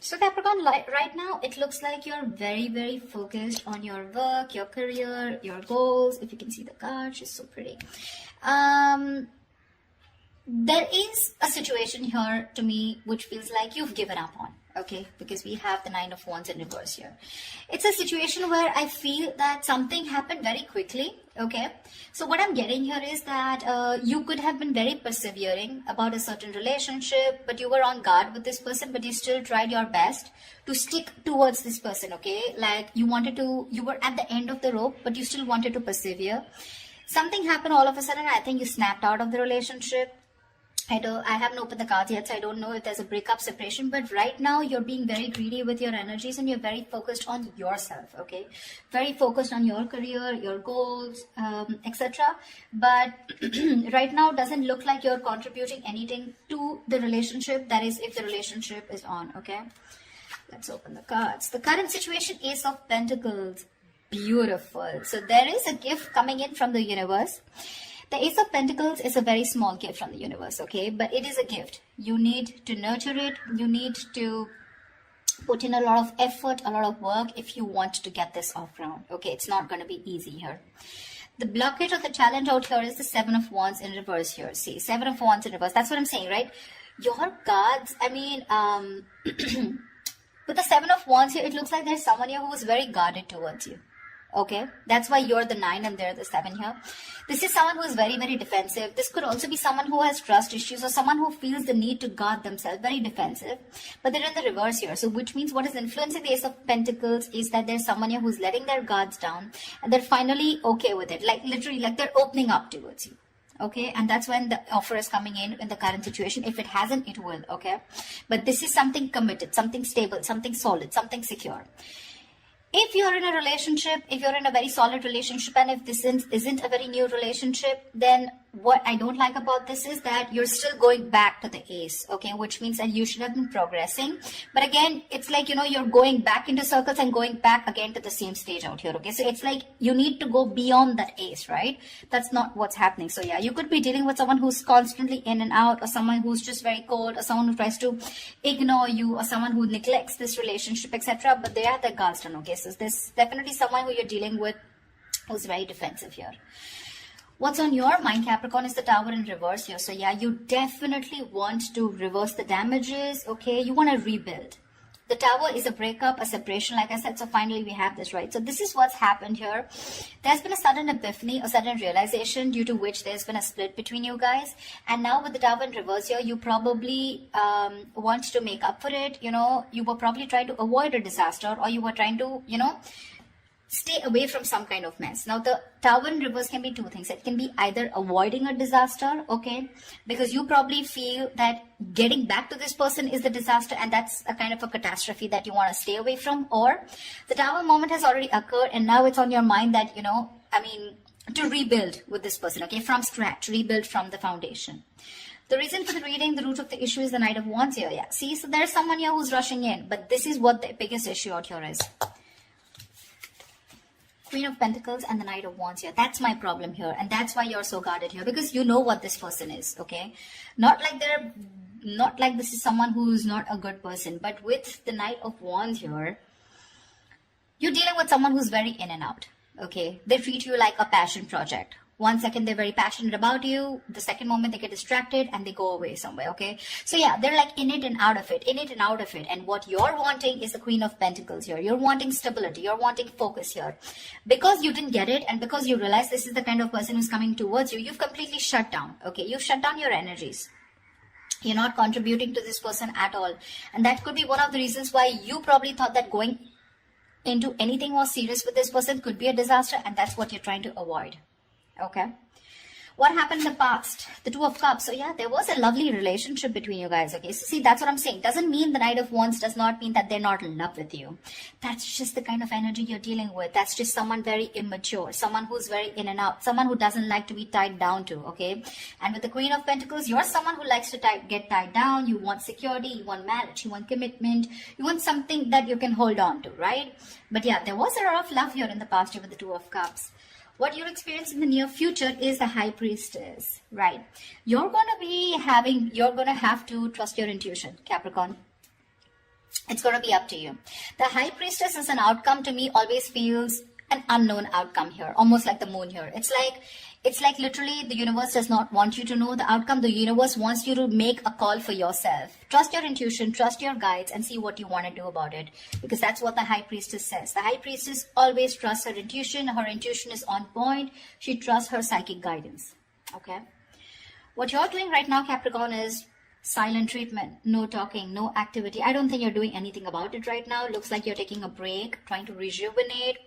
So Capricorn, right now it looks like you're very, very focused on your work, your career, your goals. If you can see the card, she's so pretty. There is a situation here to me which feels like you've given up on, okay, because we have the Nine of Wands in reverse here. It's a situation where I feel that something happened very quickly, okay. So what I'm getting here is that you could have been very persevering about a certain relationship, but you were on guard with this person, but you still tried your best to stick towards this person, okay. Like you were at the end of the rope, but you still wanted to persevere. Something happened all of a sudden. I think you snapped out of the relationship. I haven't opened the cards yet, so I don't know if there's a breakup, separation, but right now you're being very greedy with your energies and you're very focused on yourself, okay? Very focused on your career, your goals, etc. But right now doesn't look like you're contributing anything to the relationship, that is if the relationship is on, okay? Let's open the cards. The current situation, Ace of Pentacles. Beautiful. So there is a gift coming in from the universe. The Ace of Pentacles is a very small gift from the universe, okay? But it is a gift. You need to nurture it. You need to put in a lot of effort, a lot of work if you want to get this off ground, okay? It's not going to be easy here. The blockage of the challenge out here is the Seven of Wands in reverse here. See, Seven of Wands in reverse. That's what I'm saying, right? Your cards, I mean, with the Seven of Wands here, it looks like there's someone here who is very guarded towards you. Okay, that's why you're the 9 and they're the 7 here. This is someone who is very, very defensive. This could also be someone who has trust issues or someone who feels the need to guard themselves, very defensive. But they're in the reverse here. So which means what is influencing the Ace of Pentacles is that there's someone here who's letting their guards down and they're finally okay with it. Like literally, like they're opening up towards you. Okay, and that's when the offer is coming in the current situation. If it hasn't, it will, okay? But this is something committed, something stable, something solid, something secure. If you're in a relationship, if you're in a very solid relationship, and if this isn't a very new relationship, then what I don't like about this is that you're still going back to the Ace, okay, which means that you should have been progressing. But again, it's like, you know, you're going back into circles and going back again to the same stage out here, okay? So it's like you need to go beyond that Ace, right? That's not what's happening. So yeah, you could be dealing with someone who's constantly in and out, or someone who's just very cold, or someone who tries to ignore you, or someone who neglects this relationship, etc. But they have their guards down, okay? So there's definitely someone who you're dealing with who's very defensive here. What's on your mind, Capricorn, is the Tower in reverse here. So yeah, you definitely want to reverse the damages, okay? You want to rebuild. The Tower is a breakup, a separation, like I said. So finally we have this, right? So this is what's happened here. There's been a sudden epiphany, a sudden realization due to which there's been a split between you guys. And now with the Tower in reverse here, you probably want to make up for it. You know, you were probably trying to avoid a disaster, or you were trying to, you know, stay away from some kind of mess. Now the Tower in reverse can be two things. It can be either avoiding a disaster, okay, because you probably feel that getting back to this person is the disaster and that's a kind of a catastrophe that you want to stay away from, or the Tower moment has already occurred and now it's on your mind that, you know, I mean, to rebuild with this person, okay, from scratch, rebuild from the foundation. The reason for the reading, the root of the issue is the Knight of Wands here. Yeah, see, so there's someone here who's rushing in, but this is what the biggest issue out here is. Queen of Pentacles and the Knight of Wands here. That's my problem here. And that's why you're so guarded here. Because you know what this person is, okay? Not like this is someone who's not a good person. But with the Knight of Wands here, you're dealing with someone who's very in and out, okay? They treat you like a passion project. 1 second they're very passionate about you, the second moment they get distracted and they go away somewhere, okay? So yeah, they're like in it and out of it, in it and out of it. And what you're wanting is the Queen of Pentacles here. You're wanting stability, you're wanting focus here. Because you didn't get it and because you realize this is the kind of person who's coming towards you, you've completely shut down, okay? You've shut down your energies. You're not contributing to this person at all. And that could be one of the reasons why you probably thought that going into anything more serious with this person could be a disaster, and that's what you're trying to avoid. Okay, what happened in the past? The Two of Cups. So yeah, there was a lovely relationship between you guys, okay? So see, that's what I'm saying. Doesn't mean the Knight of Wands does not mean that they're not in love with you. That's just the kind of energy you're dealing with. That's just someone very immature, someone who's very in and out, someone who doesn't like to be tied down to, okay? And with the Queen of Pentacles, you're someone who likes to get tied down. You want security, you want marriage, you want commitment, you want something that you can hold on to, right? But yeah, there was a lot of love here in the past year with the Two of Cups. What you'll experience in the near future is the High Priestess, right? You're going to have to trust your intuition, Capricorn. It's going to be up to you. The High Priestess as an outcome to me always feels an unknown outcome here, almost like the moon here. It's like literally the universe does not want you to know the outcome. The universe wants you to make a call for yourself. Trust your intuition, trust your guides, and see what you want to do about it. Because that's what the High Priestess says. The High Priestess always trusts her intuition. Her intuition is on point. She trusts her psychic guidance. Okay? What you're doing right now, Capricorn, is silent treatment. No talking, no activity. I don't think you're doing anything about it right now. It looks like you're taking a break, trying to rejuvenate.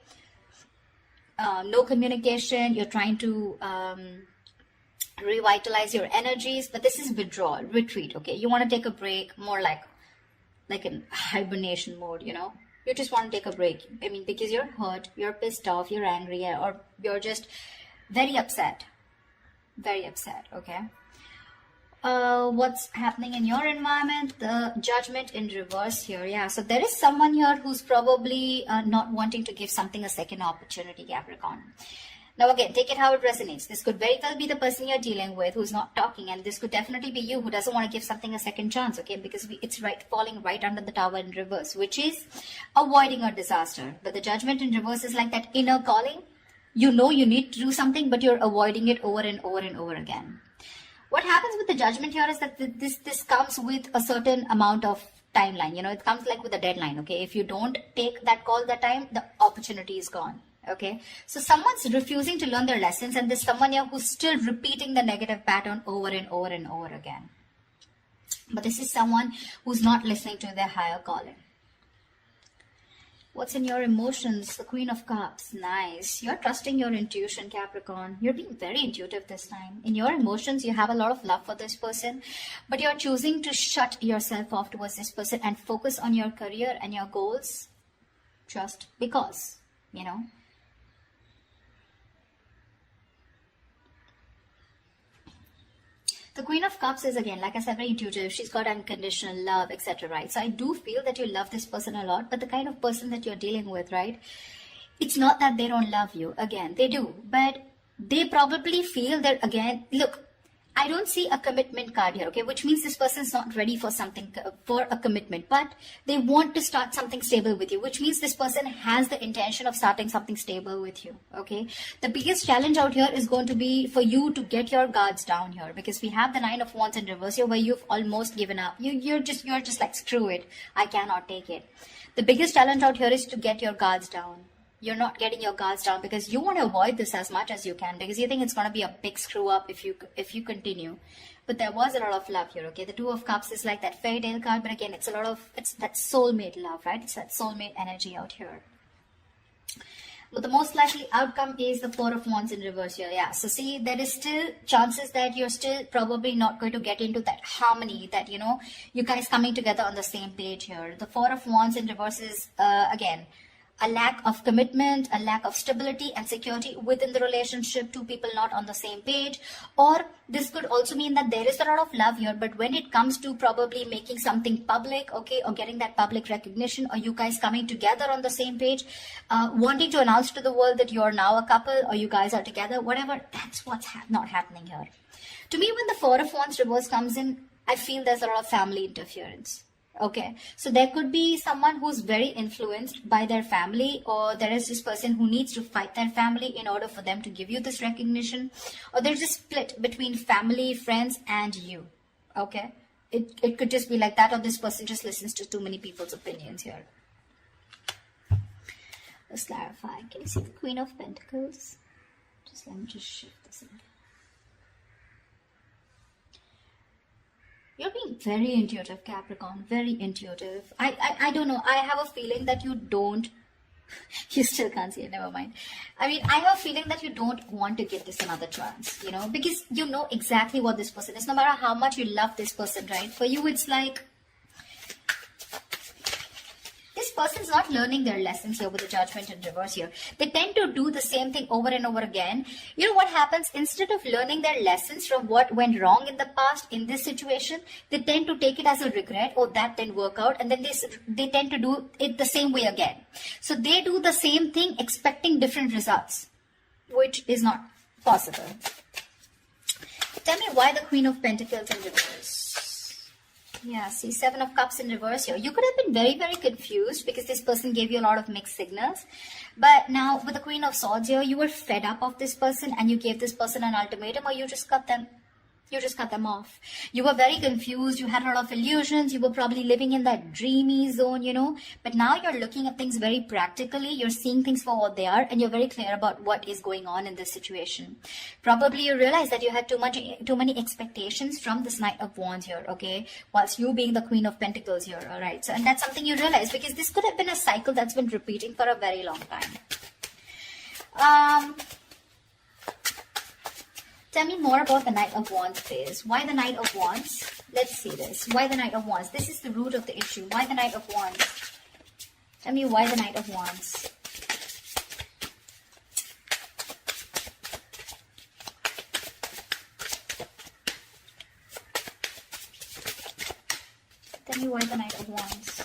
No communication. You're trying to revitalize your energies, but this is withdrawal, retreat. Okay, you want to take a break, more like in hibernation mode. You know, you just want to take a break. I mean, because you're hurt, you're pissed off, you're angry, or you're just very upset. Okay. What's happening in your environment? The Judgment in reverse here. Yeah, so there is someone here who's probably not wanting to give something a second opportunity, Capricorn. Now again, take it how it resonates. This could very well be the person you're dealing with who's not talking, and this could definitely be you who doesn't want to give something a second chance, okay? Because it's falling right under the Tower in reverse, which is avoiding a disaster. But the Judgment in reverse is like that inner calling. You know you need to do something, but you're avoiding it over and over and over again. What happens with the Judgment here is that this comes with a certain amount of timeline. You know, it comes like with a deadline, okay? If you don't take that call that time, the opportunity is gone, okay? So someone's refusing to learn their lessons, and there's someone here who's still repeating the negative pattern over and over and over again. But this is someone who's not listening to their higher calling. What's in your emotions? The Queen of Cups. Nice. You're trusting your intuition, Capricorn. You're being very intuitive this time. In your emotions, you have a lot of love for this person, but you're choosing to shut yourself off towards this person and focus on your career and your goals just because, you know. The Queen of Cups is, again, like I said, very intuitive. She's got unconditional love, etc., right? So I do feel that you love this person a lot, but the kind of person that you're dealing with, right? It's not that they don't love you. Again, they do. But they probably feel that, again, look, I don't see a commitment card here, okay? Which means this person's not ready for something, for a commitment. But they want to start something stable with you, which means this person has the intention of starting something stable with you, okay? The biggest challenge out here is going to be for you to get your guards down here, because we have the Nine of Wands in reverse here where you've almost given up. You're just like, screw it. I cannot take it. The biggest challenge out here is to get your guards down. You're not getting your guards down because you want to avoid this as much as you can, because you think it's going to be a big screw up if you continue. But there was a lot of love here, okay? The Two of Cups is like that fairy tale card, but again, it's that soulmate love, right? It's that soulmate energy out here. But the most likely outcome is the Four of Wands in reverse here. Yeah, so see, there is still chances that you're still probably not going to get into that harmony, that, you know, you guys coming together on the same page here. The Four of Wands in reverse is, again, a lack of commitment, a lack of stability and security within the relationship, two people not on the same page. Or this could also mean that there is a lot of love here, but when it comes to probably making something public, okay, or getting that public recognition, or you guys coming together on the same page, wanting to announce to the world that you're now a couple or you guys are together, whatever, that's what's not happening here. To me, when the Four of Wands reverse comes in, I feel there's a lot of family interference. Okay, so there could be someone who's very influenced by their family, or there is this person who needs to fight their family in order for them to give you this recognition, or there's a split between family, friends, and you. Okay, it could just be like that, or this person just listens to too many people's opinions here. Let's clarify. Can you see the Queen of Pentacles? Let me just shift this in. You're being very intuitive, Capricorn, very intuitive. I don't know. I have a feeling that you don't, you still can't see it, never mind. I mean, I have a feeling that you don't want to give this another chance, you know, because you know exactly what this person is. No matter how much you love this person, right? For you, it's like, this person's not learning their lessons here with the Judgment in reverse here. They tend to do the same thing over and over again. You know what happens? Instead of learning their lessons from what went wrong in the past in this situation, they tend to take it as a regret. Oh, that didn't work out. And then they tend to do it the same way again. So they do the same thing expecting different results, which is not possible. Tell me why the Queen of Pentacles in reverse. Yeah, see, Seven of Cups in reverse here. You could have been very, very confused because this person gave you a lot of mixed signals. But now with the Queen of Swords here, you were fed up of this person and you gave this person an ultimatum, or you just cut them. You just cut them off. You were very confused. You had a lot of illusions. You were probably living in that dreamy zone, you know. But now you're looking at things very practically. You're seeing things for what they are, and you're very clear about what is going on in this situation. Probably you realize that you had too many expectations from this Knight of Wands here, okay? Whilst you being the Queen of Pentacles here, all right? So, and that's something you realize because this could have been a cycle that's been repeating for a very long time. Tell me more about the Knight of Wands phase. Why the Knight of Wands? Let's see this. Why the Knight of Wands? This is the root of the issue. Why the Knight of Wands? Tell me why the Knight of Wands. Tell me why the Knight of Wands.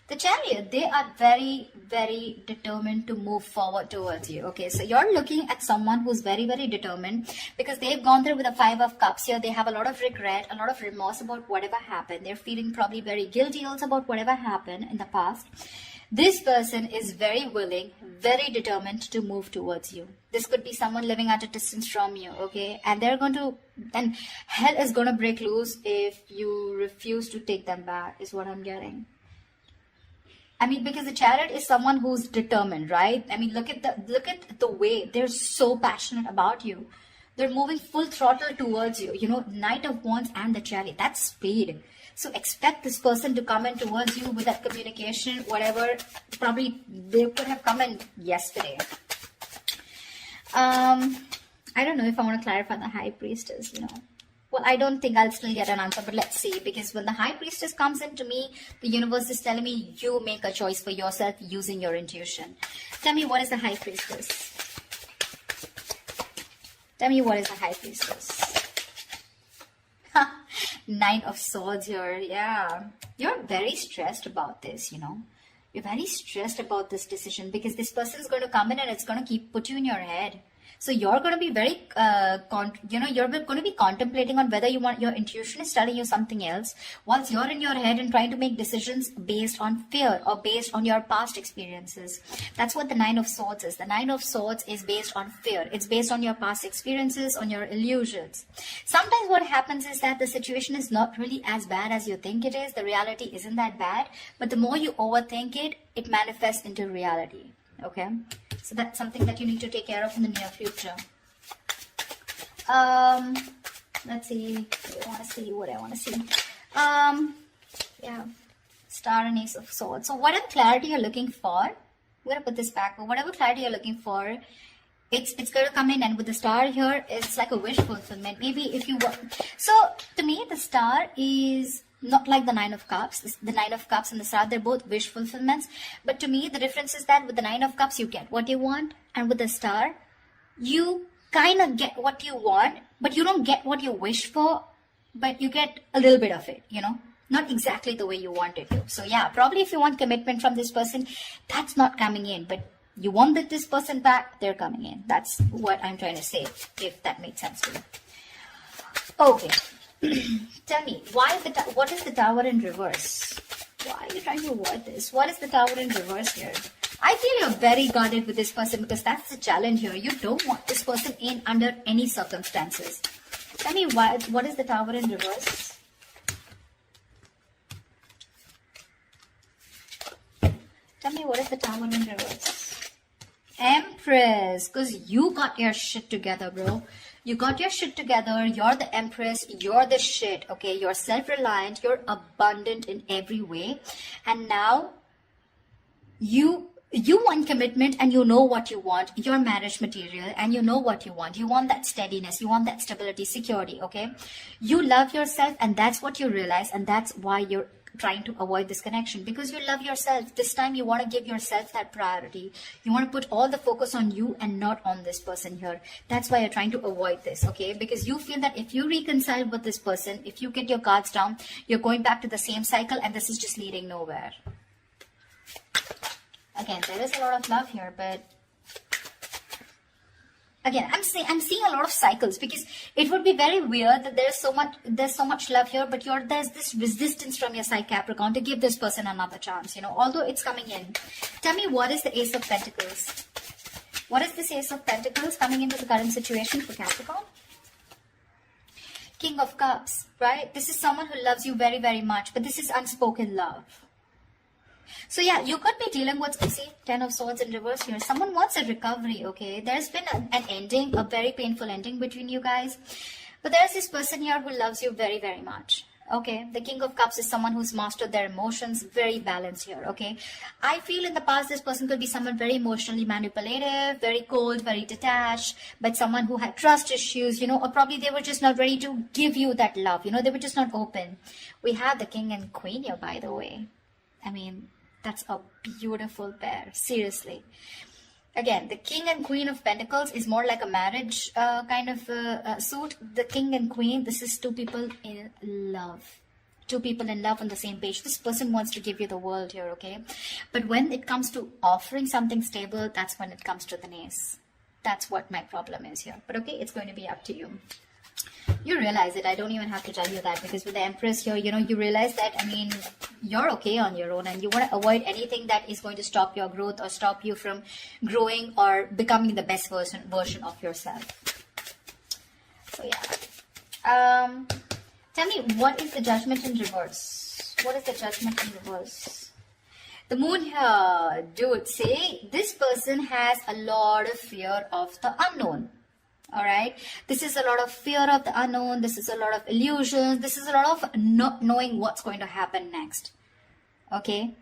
The Chariot, they are very, very determined to move forward towards you. Okay, so you're looking at someone who's very, very determined because they've gone through with the Five of Cups here. They have a lot of regret, a lot of remorse about whatever happened. They're feeling probably very guilty also about whatever happened in the past. This person is very willing, very determined to move towards you. This could be someone living at a distance from you, okay? And and hell is going to break loose if you refuse to take them back, is what I'm getting. I mean, because the Chariot is someone who's determined, right? I mean, look at the way they're so passionate about you. They're moving full throttle towards you. You know, Knight of Wands and the Chariot, that's speed. So expect this person to come in towards you with that communication, whatever. Probably they could have come in yesterday. I don't know if I want to clarify the High Priestess, you know. Well, I don't think I'll still get an answer, but let's see. Because when the High Priestess comes into me, the universe is telling me you make a choice for yourself using your intuition. Tell me, what is the High Priestess? Tell me, what is the High Priestess? Nine of Swords here. Yeah. You're very stressed about this, you know. You're very stressed about this decision because this person is going to come in and it's going to put you in your head. So you're going to be very, you're going to be contemplating on whether you want, your intuition is telling you something else, whilst you're in your head and trying to make decisions based on fear or based on your past experiences. That's what the Nine of Swords is. The Nine of Swords is based on fear. It's based on your past experiences, on your illusions. Sometimes what happens is that the situation is not really as bad as you think it is. The reality isn't that bad, but the more you overthink it, it manifests into reality. Okay? So that's something that you need to take care of in the near future. Let's see. What I want to see. Yeah. Star and Ace of Swords. So whatever clarity you're looking for, I'm going to put this back. But whatever clarity you're looking for, it's going to come in. And with the star here, it's like a wish fulfillment. Maybe if you want. So to me, the star is not like the Nine of Cups. The Nine of Cups and the Star, they're both wish fulfillments. But to me, the difference is that with the Nine of Cups, you get what you want. And with the Star, you kind of get what you want, but you don't get what you wish for, but you get a little bit of it, you know. Not exactly the way you want it to. So yeah, probably if you want commitment from this person, that's not coming in. But you want this person back, they're coming in. That's what I'm trying to say, if that makes sense to you. Okay. Tell me, what is the Tower in reverse? Why are you trying to avoid this? What is the Tower in reverse here? I feel you're very guarded with this person because that's the challenge here. You don't want this person in under any circumstances. Tell me, what is the Tower in reverse? Tell me, what is the Tower in reverse? Empress, because you got your shit together, bro. You got your shit together. You're the Empress. You're the shit. Okay, you're self-reliant. You're abundant in every way. And now you want commitment and you know what you want. You're marriage material and you know what you want. You want that steadiness. You want that stability, security. Okay, you love yourself and that's what you realize. And that's why you're trying to avoid this connection, because you love yourself. This time you want to give yourself that priority. You want to put all the focus on you and not on this person here. That's why you're trying to avoid this, okay? Because you feel that if you reconcile with this person, if you get your cards down, you're going back to the same cycle and this is just leading nowhere. Again, there is a lot of love here, but Again, I'm seeing a lot of cycles, because it would be very weird that there's so much love here, but there's this resistance from your side, Capricorn, to give this person another chance, although it's coming in. Tell me, what is the Ace of Pentacles? What is this Ace of Pentacles coming into the current situation for Capricorn? King of Cups, right? This is someone who loves you very, very much, but this is unspoken love. So yeah, you could be dealing with, see, 10 of Swords in reverse here. Someone wants a recovery, okay? There's been an ending, a very painful ending between you guys. But there's this person here who loves you very, very much, okay? The King of Cups is someone who's mastered their emotions, very balanced here, okay? I feel in the past this person could be someone very emotionally manipulative, very cold, very detached, but someone who had trust issues, or probably they were just not ready to give you that love, they were just not open. We have the King and Queen here, by the way. I mean, that's a beautiful pair, seriously. Again, the King and Queen of Pentacles is more like a marriage kind of suit. The King and Queen, this is two people in love. Two people in love on the same page. This person wants to give you the world here, okay? But when it comes to offering something stable, that's when it comes to the nace. That's what my problem is here. But okay, it's going to be up to you. You realize it. I don't even have to tell you that, because with the Empress here, you realize that, I mean, you're okay on your own, and you want to avoid anything that is going to stop your growth or stop you from growing or becoming the best version of yourself. So yeah. Tell me, what is the Judgment in reverse? What is the Judgment in reverse? The Moon here, dude, say this person has a lot of fear of the unknown. All right, this is a lot of fear of the unknown. This is a lot of illusions. This is a lot of not knowing what's going to happen next. Okay,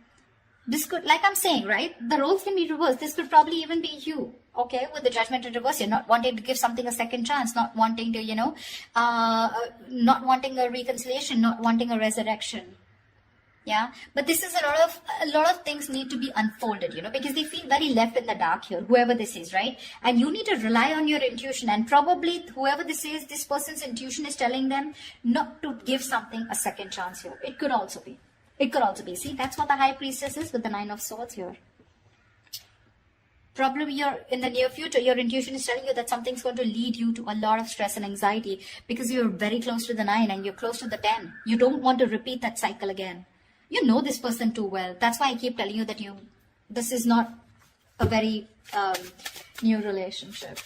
this could, like I'm saying, right, the roles can be reversed. This could probably even be you. Okay, with the Judgment in reverse, you're not wanting to give something a second chance, not wanting to, not wanting a reconciliation, not wanting a resurrection. Yeah, but this is a lot of things need to be unfolded, because they feel very left in the dark here, whoever this is, right? And you need to rely on your intuition, and probably whoever this is, this person's intuition is telling them not to give something a second chance here. It could also be. It could also be. See, that's what the High Priestess is with the 9 of Swords here. Probably you're in the near future, your intuition is telling you that something's going to lead you to a lot of stress and anxiety, because you're very close to the 9 and you're close to the 10. You don't want to repeat that cycle again. You know this person too well. That's why I keep telling you that this is not a very new relationship.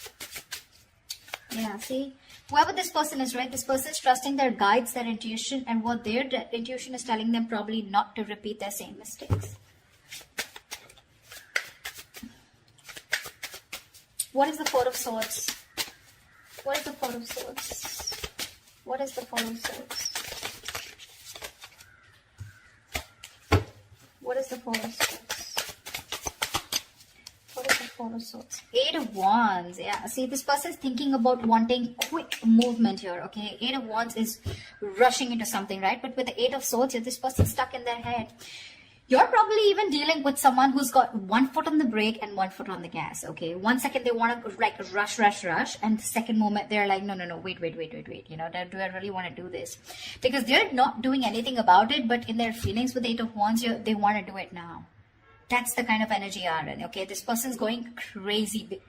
Yeah, see, whoever this person is, right, this person is trusting their guides, their intuition, and what their intuition is telling them, probably not to repeat their same mistakes. What is the Four of Swords? What is the Four of Swords? What is the Four of Swords? What is the Four of Swords? What is the Four of Swords? 8 of Wands. Yeah, see, this person is thinking about wanting quick movement here, okay? 8 of Wands is rushing into something, right? But with the 8 of Swords here, this person is stuck in their head. You're probably even dealing with someone who's got one foot on the brake and one foot on the gas, okay? 1 second they want to like rush, and the second moment they're like, no, wait. Do I really want to do this? Because they're not doing anything about it, but in their feelings with the 8 of Wands, they want to do it now. That's the kind of energy you're in, okay? This person's going crazy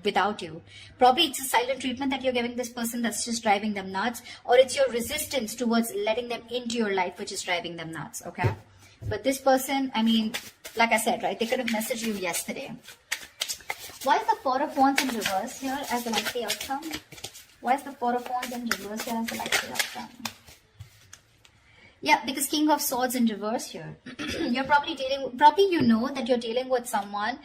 without you. Probably it's a silent treatment that you're giving this person that's just driving them nuts, or it's your resistance towards letting them into your life which is driving them nuts, okay? But this person, I mean, like I said, right, they could have messaged you yesterday. Why is the Four of Wands in reverse here as a likely outcome? Why is the Four of Wands in reverse here as a likely outcome? Yeah, because King of Swords in reverse here. You're probably you know that you're dealing with someone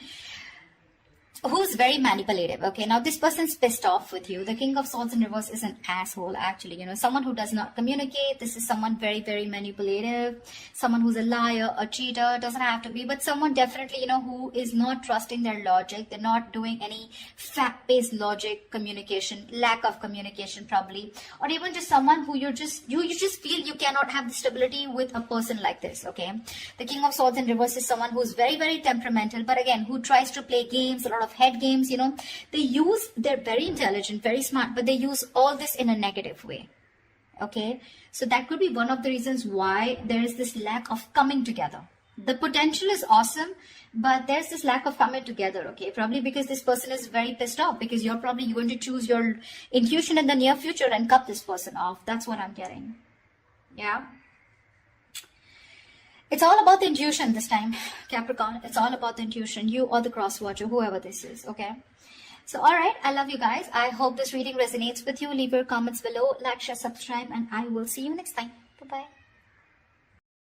who's very manipulative, okay? Now, this person's pissed off with you. The King of Swords in reverse is an asshole, actually. Someone who does not communicate. This is someone very, very manipulative. Someone who's a liar, a cheater. Doesn't have to be, but someone definitely, who is not trusting their logic. They're not doing any fact-based logic communication, lack of communication, probably. Or even just someone who you just feel you cannot have the stability with a person like this, okay? The King of Swords in reverse is someone who's very, very temperamental, but again, who tries to play games, a lot of head games, they're very intelligent, very smart, but they use all this in a negative way, okay? So that could be one of the reasons why there is this lack of coming together. The potential is awesome, but there's this lack of coming together, okay? Probably because this person is very pissed off, because you're probably going to choose your intuition in the near future and cut this person off. That's what I'm getting. Yeah. It's all about the intuition this time, Capricorn. It's all about the intuition. You or the cross watcher, whoever this is, okay? So, all right. I love you guys. I hope this reading resonates with you. Leave your comments below, like, share, subscribe, and I will see you next time. Bye-bye.